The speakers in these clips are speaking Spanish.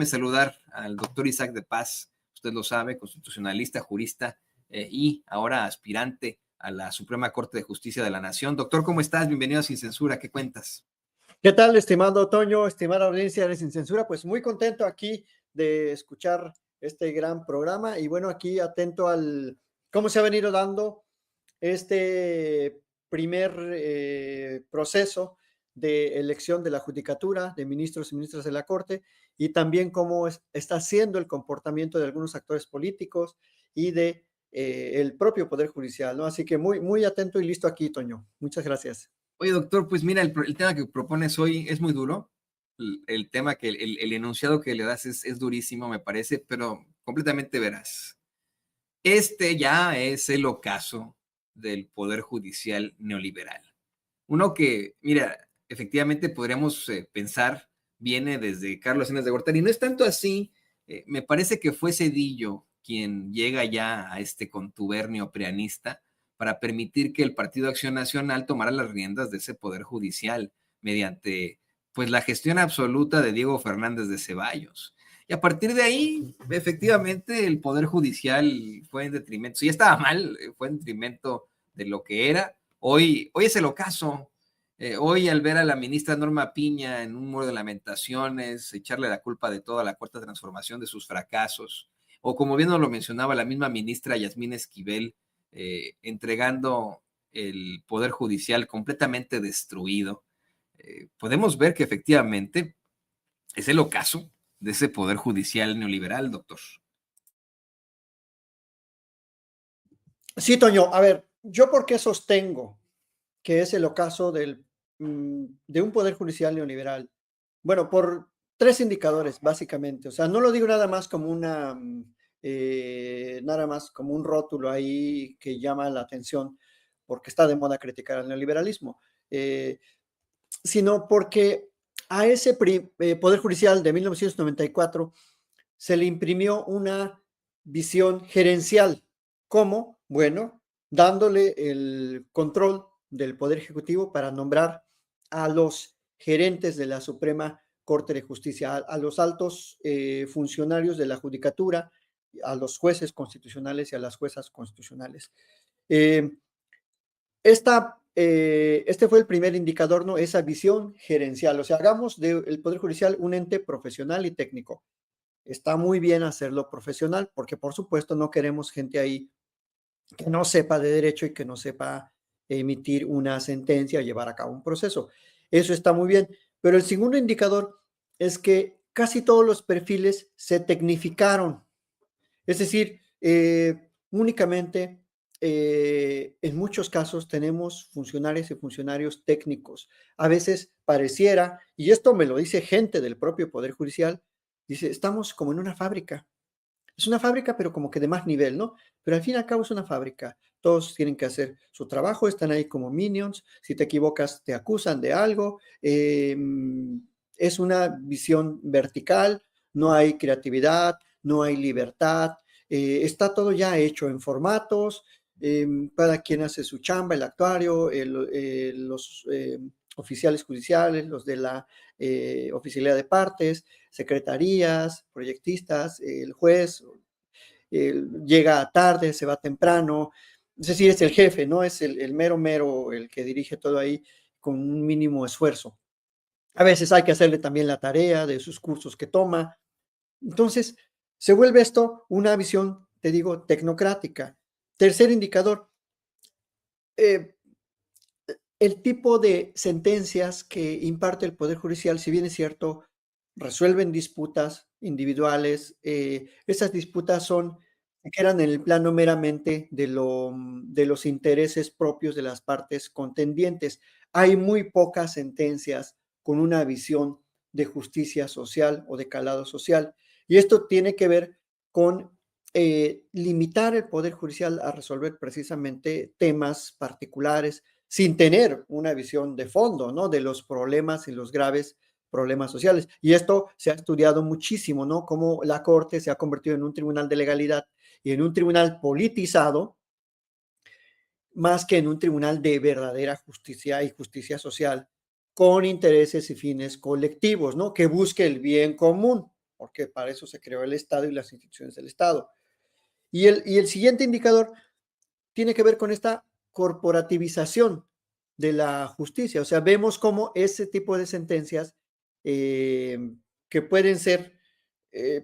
Saludar al doctor Isaac de Paz, usted lo sabe, constitucionalista, jurista y ahora aspirante a la Suprema Corte de Justicia de la Nación. Doctor, ¿cómo estás? Bienvenido a Sin Censura, ¿qué cuentas? ¿Qué tal, estimado Toño, estimada audiencia de Sin Censura? Pues muy contento aquí de escuchar este gran programa y bueno, aquí atento al cómo se ha venido dando este primer proceso de elección de la judicatura, de ministros y ministras de la Corte, y también cómo está siendo el comportamiento de algunos actores políticos y de el propio Poder Judicial, ¿no? Así que muy atento y listo aquí, Toño. Muchas gracias. Oye, doctor, pues mira, el tema que propones hoy es muy duro. El tema el enunciado que le das es durísimo, me parece, pero completamente veraz. Este ya es el ocaso del Poder Judicial neoliberal. Uno que, mira, efectivamente podríamos pensar, viene desde Carlos Salinas de Gortari. No es tanto así, me parece que fue Zedillo quien llega ya a este contubernio preanista para permitir que el Partido Acción Nacional tomara las riendas de ese poder judicial mediante pues la gestión absoluta de Diego Fernández de Ceballos. Y a partir de ahí, efectivamente, el poder judicial fue en detrimento, si ya estaba mal, fue en detrimento de lo que era. Hoy es el ocaso. Hoy, al ver a la ministra Norma Piña en un muro de lamentaciones, echarle la culpa de toda la cuarta transformación de sus fracasos, o como bien nos lo mencionaba la misma ministra Yasmín Esquivel, entregando el Poder Judicial completamente destruido, podemos ver que efectivamente es el ocaso de ese Poder Judicial neoliberal, doctor. Sí, Toño, a ver, ¿yo por qué sostengo que es el ocaso de un poder judicial neoliberal? Bueno, por tres indicadores, básicamente. O sea, no lo digo nada más como nada más como un rótulo ahí que llama la atención porque está de moda criticar al neoliberalismo, sino porque a ese Poder Judicial de 1994 se le imprimió una visión gerencial. ¿Cómo? Bueno, dándole el control del Poder Ejecutivo para nombrar a los gerentes de la Suprema Corte de Justicia, a los altos funcionarios de la Judicatura, a los jueces constitucionales y a las juezas constitucionales. Eh, este fue el primer indicador, ¿no? Esa visión gerencial. O sea, hagamos del Poder Judicial un ente profesional y técnico. Está muy bien hacerlo profesional, porque por supuesto no queremos gente ahí que no sepa de derecho y que no sepa emitir una sentencia o llevar a cabo un proceso. Eso está muy bien. Pero el segundo indicador es que casi todos los perfiles se tecnificaron. Es decir, únicamente en muchos casos tenemos funcionarios y funcionarios técnicos. A veces pareciera, y esto me lo dice gente del propio Poder Judicial, dice, estamos como en una fábrica. Es una fábrica, pero como que de más nivel, ¿no? Pero al fin y al cabo es una fábrica. Todos tienen que hacer su trabajo, están ahí como minions. Si te equivocas, te acusan de algo. Es una visión vertical, no hay creatividad, no hay libertad. Está todo ya hecho en formatos. Cada quien hace su chamba, el actuario, los oficiales judiciales, los de la oficialidad de partes, secretarías, proyectistas, el juez llega tarde, se va temprano, es decir, es el jefe, ¿no? Es el mero, el que dirige todo ahí con un mínimo esfuerzo. A veces hay que hacerle también la tarea de sus cursos que toma. Entonces, se vuelve esto una visión, te digo, tecnocrática. Tercer indicador, eh, el tipo de sentencias que imparte el Poder Judicial, si bien es cierto, resuelven disputas individuales, esas disputas quedan en el plano meramente de los intereses propios de las partes contendientes. Hay muy pocas sentencias con una visión de justicia social o de calado social. Y esto tiene que ver con limitar el Poder Judicial a resolver precisamente temas particulares sin tener una visión de fondo, ¿no? De los problemas y los graves problemas sociales. Y esto se ha estudiado muchísimo, ¿no? Cómo la Corte se ha convertido en un tribunal de legalidad y en un tribunal politizado más que en un tribunal de verdadera justicia y justicia social con intereses y fines colectivos, ¿no? Que busque el bien común. porque para eso se creó el Estado y las instituciones del Estado. Y el siguiente indicador tiene que ver con esta corporativización de la justicia. O sea, vemos cómo ese tipo de sentencias que pueden ser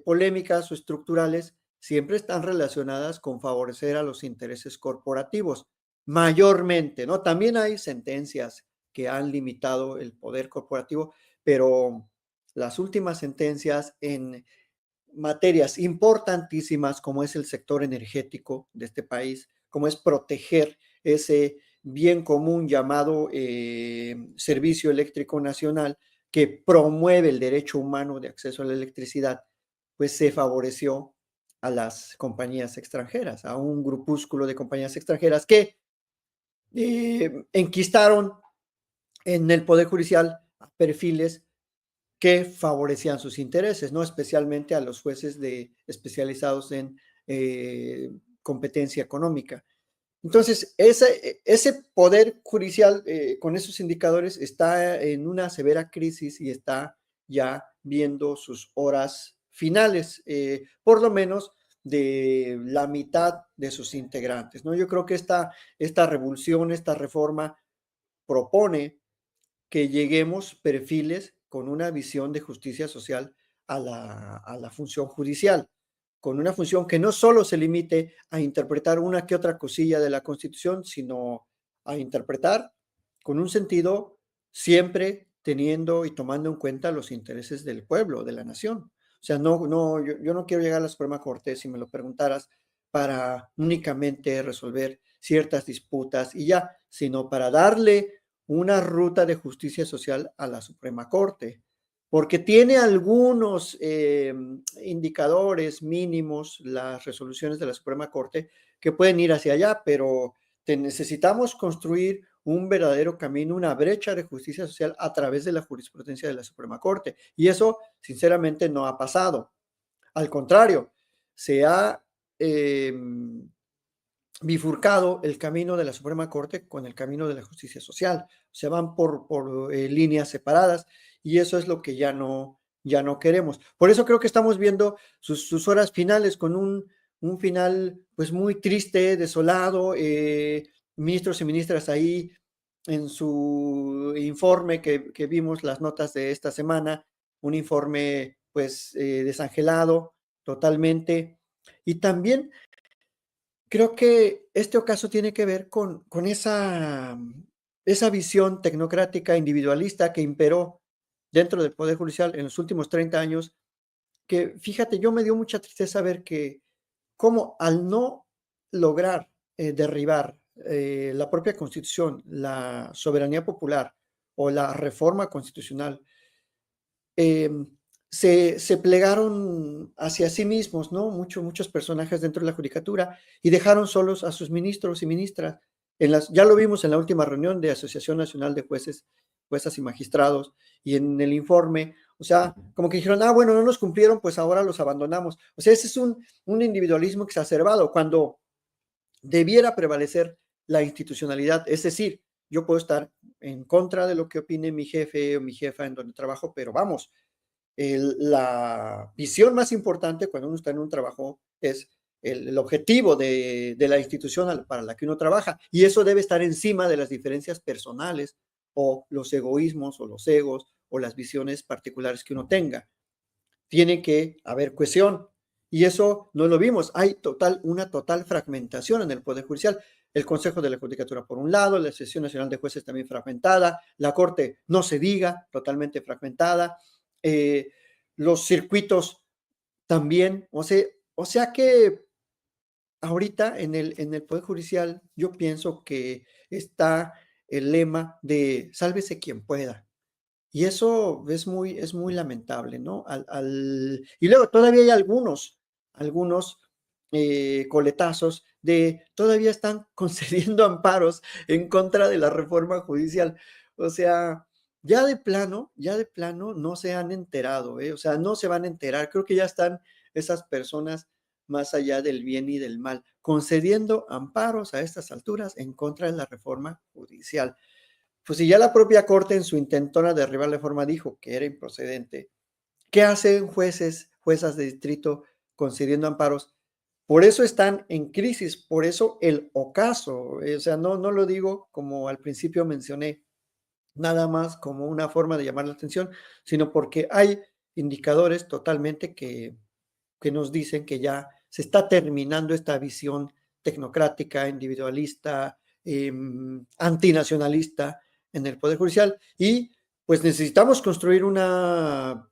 polémicas o estructurales siempre están relacionadas con favorecer a los intereses corporativos, mayormente, ¿no? También hay sentencias que han limitado el poder corporativo, pero las últimas sentencias en materias importantísimas como es el sector energético de este país, como es proteger ese bien común llamado Servicio Eléctrico Nacional, que promueve el derecho humano de acceso a la electricidad, pues se favoreció a las compañías extranjeras, a un grupúsculo de compañías extranjeras que enquistaron en el Poder Judicial a perfiles que favorecían sus intereses, ¿no? Especialmente a los jueces especializados en competencia económica. Entonces, ese poder judicial con esos indicadores está en una severa crisis y está ya viendo sus horas finales, por lo menos de la mitad de sus integrantes, ¿no? Yo creo que esta revolución, esta reforma propone que lleguemos perfiles con una visión de justicia social a la función judicial, con una función que no solo se limite a interpretar una que otra cosilla de la Constitución, sino a interpretar con un sentido siempre teniendo y tomando en cuenta los intereses del pueblo, de la nación. O sea, yo no quiero llegar a la Suprema Corte, si me lo preguntaras, para únicamente resolver ciertas disputas y ya, sino para darle una ruta de justicia social a la Suprema Corte, porque tiene algunos indicadores mínimos, las resoluciones de la Suprema Corte, que pueden ir hacia allá, pero necesitamos construir un verdadero camino, una brecha de justicia social a través de la jurisprudencia de la Suprema Corte. Y eso, sinceramente, no ha pasado. Al contrario, se ha bifurcado el camino de la Suprema Corte con el camino de la justicia social. Se van por líneas separadas y eso es lo que ya no queremos. Por eso creo que estamos viendo sus horas finales con un final pues muy triste, desolado, ministros y ministras ahí en su informe que vimos las notas de esta semana, un informe pues desangelado totalmente. Y también creo que este ocaso tiene que ver con esa visión tecnocrática individualista que imperó dentro del Poder Judicial en los últimos 30 años, que fíjate, yo me dio mucha tristeza ver que cómo al no lograr derribar la propia Constitución, la soberanía popular o la reforma constitucional, eh, se plegaron hacia sí mismos, ¿no? Muchos personajes dentro de la judicatura y dejaron solos a sus ministros y ministras. Ya lo vimos en la última reunión de Asociación Nacional de Jueces, Juezas y Magistrados y en el informe, o sea, como que dijeron, bueno, no nos cumplieron, pues ahora los abandonamos. O sea, ese es un individualismo exacerbado cuando debiera prevalecer la institucionalidad, es decir, yo puedo estar en contra de lo que opine mi jefe o mi jefa en donde trabajo, pero vamos, la visión más importante cuando uno está en un trabajo es el objetivo de la institución para la que uno trabaja y eso debe estar encima de las diferencias personales o los egoísmos o los egos o las visiones particulares que uno tenga. Tiene que haber cohesión y eso no lo vimos. Hay una total fragmentación en el Poder Judicial. El Consejo de la Judicatura por un lado, la Asociación Nacional de Jueces también fragmentada, la Corte no se diga, totalmente fragmentada, los circuitos también, o sea que ahorita en el Poder Judicial yo pienso que está el lema de sálvese quien pueda. Y eso es muy lamentable, ¿no? Y luego todavía hay algunos coletazos todavía están concediendo amparos en contra de la reforma judicial. O sea, ya de plano no se han enterado, ¿eh? O sea, no se van a enterar. Creo que ya están esas personas más allá del bien y del mal, concediendo amparos a estas alturas en contra de la reforma judicial. Pues si ya la propia Corte en su intentona de derribar la reforma dijo que era improcedente, ¿qué hacen jueces juezas de distrito concediendo amparos. Por eso están en crisis, por eso el ocaso, o sea, no lo digo como al principio mencioné, nada más como una forma de llamar la atención, sino porque hay indicadores totalmente que nos dicen que ya se está terminando esta visión tecnocrática, individualista, antinacionalista en el Poder Judicial y pues necesitamos construir una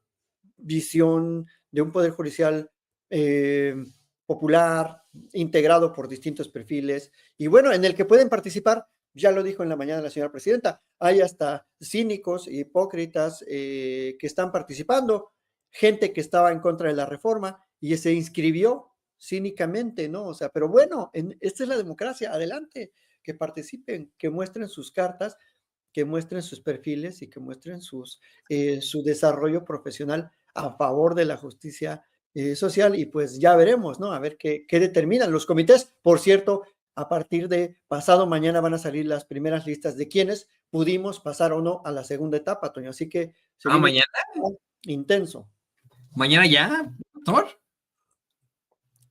visión de un Poder Judicial eh, popular, integrado por distintos perfiles y bueno, en el que pueden participar, ya lo dijo en la mañana la señora presidenta, hay hasta cínicos e hipócritas que están participando, gente que estaba en contra de la reforma y se inscribió cínicamente, ¿no? O sea, pero bueno, esta es la democracia, adelante, que participen, que muestren sus cartas, que muestren sus perfiles y que muestren su desarrollo profesional a favor de la justicia social y pues ya veremos, ¿no? A ver qué determinan los comités. Por cierto, a partir de pasado mañana van a salir las primeras listas de quienes pudimos pasar o no a la segunda etapa, Toño. Así que se viene Mañana, intenso. mañana ya, doctor.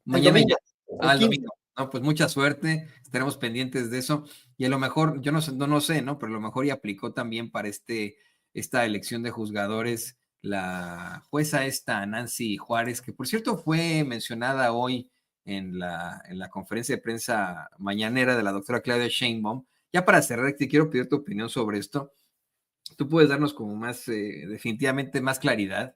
El Mañana ya. domingo, el El 15. domingo. No, pues mucha suerte. Estaremos pendientes de eso. Y a lo mejor, yo no sé, ¿no? Pero a lo mejor ya aplicó también para esta elección de juzgadores la jueza esta, Nancy Juárez, que por cierto fue mencionada hoy en la conferencia de prensa mañanera de la doctora Claudia Sheinbaum. Ya para cerrar, te quiero pedir tu opinión sobre esto. Tú puedes darnos como más, definitivamente más claridad.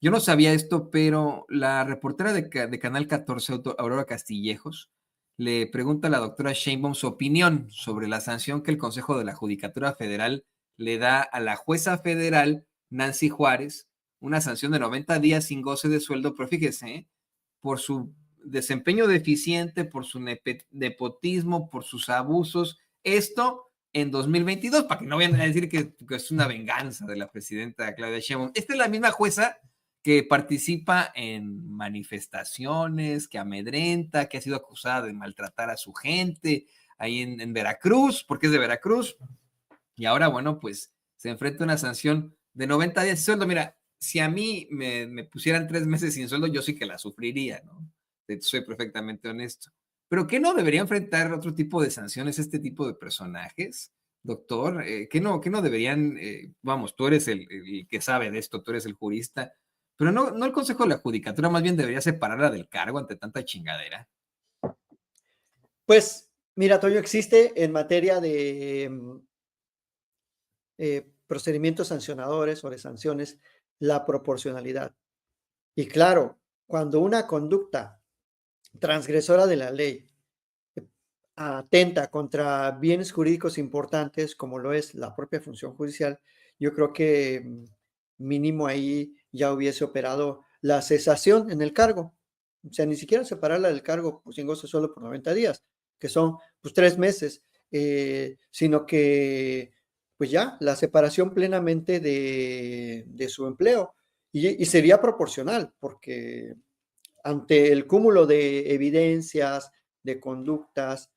Yo no sabía esto, pero la reportera de Canal 14, Aurora Castillejos, le pregunta a la doctora Sheinbaum su opinión sobre la sanción que el Consejo de la Judicatura Federal le da a la jueza federal Nancy Juárez, una sanción de 90 días sin goce de sueldo, pero fíjese, por su desempeño deficiente, por su nepotismo, por sus abusos. Esto en 2022, para que no vayan a decir que es una venganza de la presidenta Claudia Sheinbaum. Esta es la misma jueza que participa en manifestaciones, que amedrenta, que ha sido acusada de maltratar a su gente ahí en Veracruz, porque es de Veracruz. Y ahora, bueno, pues se enfrenta a una sanción de 90 días de sueldo. Mira, si a mí me pusieran 3 meses sin sueldo, yo sí que la sufriría, ¿no? Soy perfectamente honesto. Pero ¿qué no debería enfrentar otro tipo de sanciones este tipo de personajes, doctor? ¿Qué no deberían, vamos, tú eres el que sabe de esto, tú eres el jurista, pero no el Consejo de la Judicatura, más bien debería separarla del cargo ante tanta chingadera? Pues, mira, Toño, existe en materia de procedimientos sancionadores o de sanciones la proporcionalidad. Y claro, cuando una conducta transgresora de la ley atenta contra bienes jurídicos importantes, como lo es la propia función judicial, yo creo que mínimo ahí ya hubiese operado la cesación en el cargo. O sea, ni siquiera separarla del cargo pues, sin goce solo por 90 días, que son pues 3 meses, sino que pues ya la separación plenamente de su empleo. Y sería proporcional, porque ante el cúmulo de evidencias, de conductas,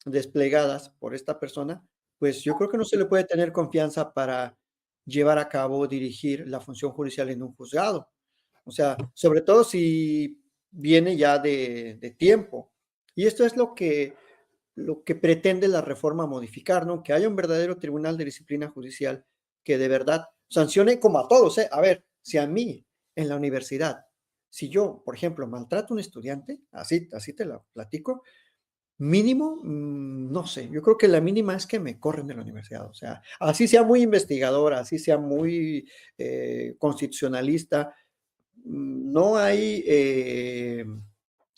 desplegadas por esta persona, pues yo creo que no se le puede tener confianza para llevar a cabo, dirigir la función judicial en un juzgado. O sea, sobre todo si viene ya de tiempo. Y esto es lo que pretende la reforma modificar, ¿no? Que haya un verdadero tribunal de disciplina judicial que de verdad sancione como a todos, ¿eh? A ver, si a mí en la universidad, si yo, por ejemplo, maltrato a un estudiante, así te lo platico, mínimo, no sé, yo creo que la mínima es que me corren de la universidad, o sea, así sea muy investigadora, así sea muy constitucionalista, no hay,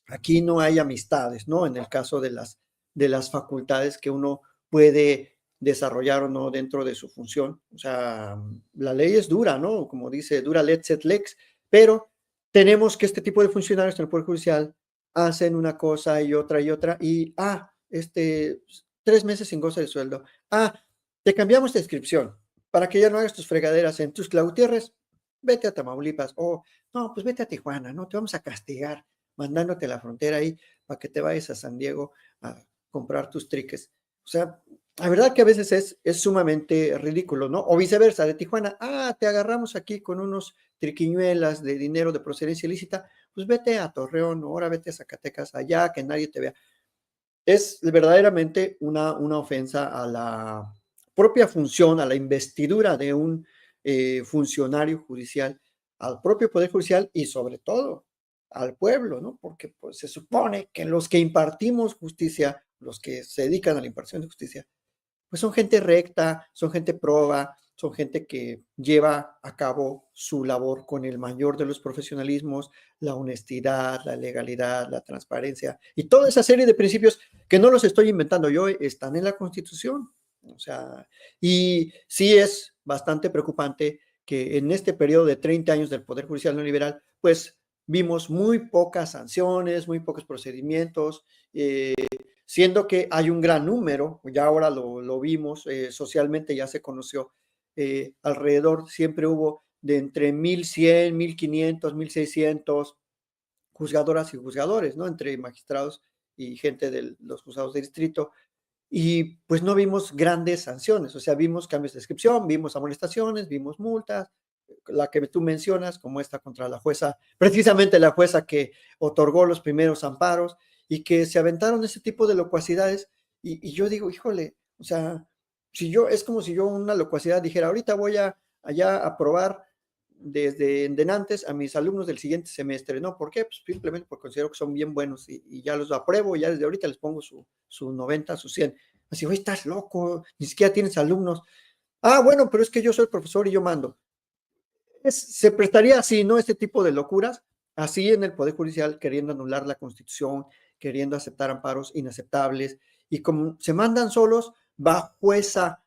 aquí no hay amistades, ¿no? En el caso de las facultades que uno puede desarrollar o no dentro de su función. O sea, la ley es dura, ¿no? Como dice, dura lex et lex, pero tenemos que este tipo de funcionarios en el Poder Judicial hacen una cosa y 3 meses sin goce de sueldo. Te cambiamos de inscripción para que ya no hagas tus fregaderas en Tuxtla Gutiérrez, vete a Tamaulipas, o no, pues vete a Tijuana, no, te vamos a castigar mandándote a la frontera ahí para que te vayas a San Diego a comprar tus triques. O sea, La verdad que a veces es sumamente ridículo, ¿no? O viceversa, de Tijuana, te agarramos aquí con unos triquiñuelas de dinero de procedencia ilícita, pues vete a Torreón, ahora vete a Zacatecas, allá, que nadie te vea. Es verdaderamente una ofensa a la propia función, a la investidura de un funcionario judicial, al propio Poder Judicial y sobre todo al pueblo, ¿no? Porque pues, se supone que los que impartimos justicia, los que se dedican a la impartición de justicia, pues son gente recta, son gente proba, son gente que lleva a cabo su labor con el mayor de los profesionalismos, la honestidad, la legalidad, la transparencia y toda esa serie de principios que no los estoy inventando yo, están en la Constitución. O sea, y sí es bastante preocupante que en este periodo de 30 años del Poder Judicial neoliberal, pues vimos muy pocas sanciones, muy pocos procedimientos, siendo que hay un gran número, ya ahora lo vimos, socialmente ya se conoció, alrededor siempre hubo de entre 1,100, 1,500, 1,600 juzgadoras y juzgadores, ¿no? Entre magistrados y gente de los juzgados de distrito, y pues no vimos grandes sanciones, o sea, vimos cambios de descripción, vimos amonestaciones, vimos multas, la que tú mencionas, como esta contra la jueza, precisamente la jueza que otorgó los primeros amparos y que se aventaron ese tipo de locuacidades. Y yo digo, híjole, o sea, si yo, es como si yo una locuacidad dijera, ahorita voy allá a probar desde antes a mis alumnos del siguiente semestre, ¿no? ¿Por qué? Pues simplemente porque considero que son bien buenos y ya los apruebo, ya desde ahorita les pongo su 90, su 100. Así, oye, estás loco, ni siquiera tienes alumnos. Bueno, pero es que yo soy el profesor y yo mando. Se prestaría así, ¿no? Este tipo de locuras, así en el Poder Judicial, queriendo anular la Constitución, queriendo aceptar amparos inaceptables, y como se mandan solos, bajo ese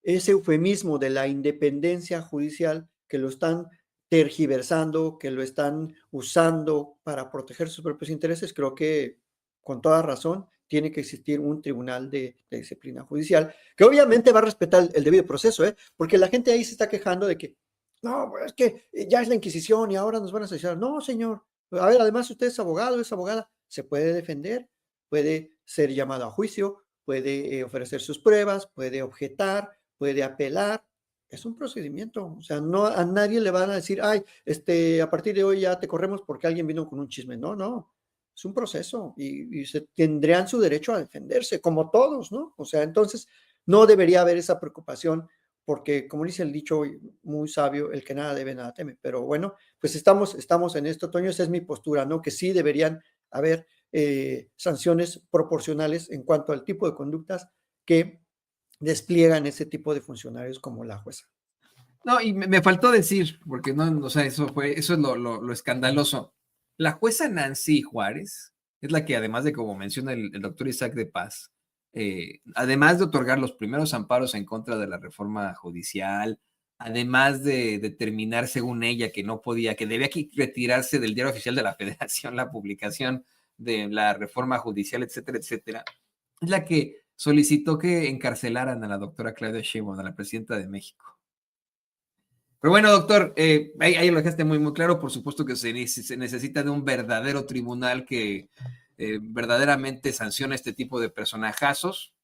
eufemismo de la independencia judicial, que lo están tergiversando, que lo están usando para proteger sus propios intereses, creo que con toda razón tiene que existir un tribunal de disciplina judicial, que obviamente va a respetar el debido proceso, porque la gente ahí se está quejando de que, no, es que ya es la Inquisición y ahora nos van a asesinar. No, señor. A ver, además usted es abogado, es abogada, se puede defender, puede ser llamado a juicio, puede ofrecer sus pruebas, puede objetar, puede apelar. Es un procedimiento, o sea, no a nadie le van a decir, a partir de hoy ya te corremos porque alguien vino con un chisme. No, no, es un proceso y se tendrían su derecho a defenderse, como todos, ¿no? O sea, entonces no debería haber esa preocupación porque, como dice el dicho muy sabio, el que nada debe, nada teme. Pero bueno, pues estamos en esto, Toño, esa es mi postura, ¿no? Que sí deberían haber sanciones proporcionales en cuanto al tipo de conductas que despliegan ese tipo de funcionarios como la jueza. No, y me faltó decir, porque no, o sea, eso es lo escandaloso. La jueza Nancy Juárez es la que, además de, como menciona el doctor Isaac de Paz, además de otorgar los primeros amparos en contra de la reforma judicial, además de determinar, según ella, que no podía, que debía retirarse del diario oficial de la Federación la publicación de la reforma judicial, etcétera, etcétera, es la que solicitó que encarcelaran a la doctora Claudia Sheinbaum, a la presidenta de México. Pero bueno, doctor, ahí lo dejaste muy, muy claro. Por supuesto que se necesita de un verdadero tribunal que verdaderamente sancione este tipo de personajazos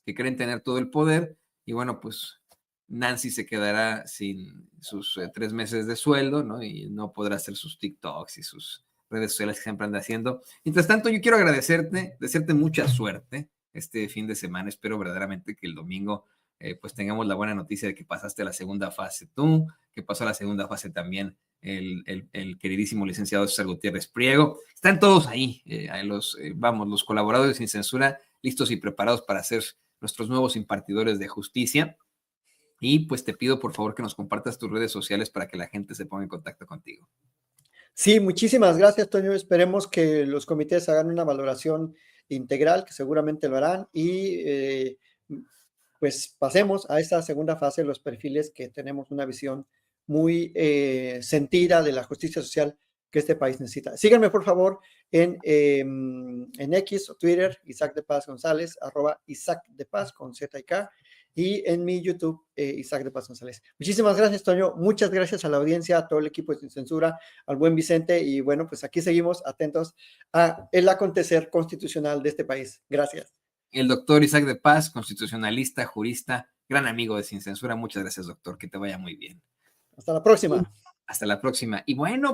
que creen tener todo el poder. Y bueno, pues Nancy se quedará sin sus 3 meses de sueldo, ¿no? Y no podrá hacer sus TikToks y sus redes sociales que siempre anda haciendo. Mientras tanto, yo quiero desearte mucha suerte este fin de semana. Espero verdaderamente que el domingo pues tengamos la buena noticia de que pasaste a la segunda fase tú, que pasó a la segunda fase también el queridísimo licenciado César Gutiérrez Priego. Están todos ahí, los colaboradores sin censura, listos y preparados para ser nuestros nuevos impartidores de justicia. Y pues te pido por favor que nos compartas tus redes sociales para que la gente se ponga en contacto contigo. Sí, muchísimas gracias, Toño. Esperemos que los comités hagan una valoración integral, que seguramente lo harán, y pues pasemos a esta segunda fase, los perfiles que tenemos una visión muy sentida de la justicia social que este país necesita. Síganme, por favor, en X o Twitter, Isaac de Paz González, @Isaac de Paz con Z y K, y en mi YouTube, Isaac de Paz González. Muchísimas gracias, Toño. Muchas gracias a la audiencia, a todo el equipo de Sin Censura, al buen Vicente, y bueno, pues aquí seguimos atentos a el acontecer constitucional de este país. Gracias. el doctor Isaac de Paz, constitucionalista, jurista, gran amigo de Sin Censura. Muchas gracias, doctor. Que te vaya muy bien. Hasta la próxima. Hasta la próxima. Y bueno,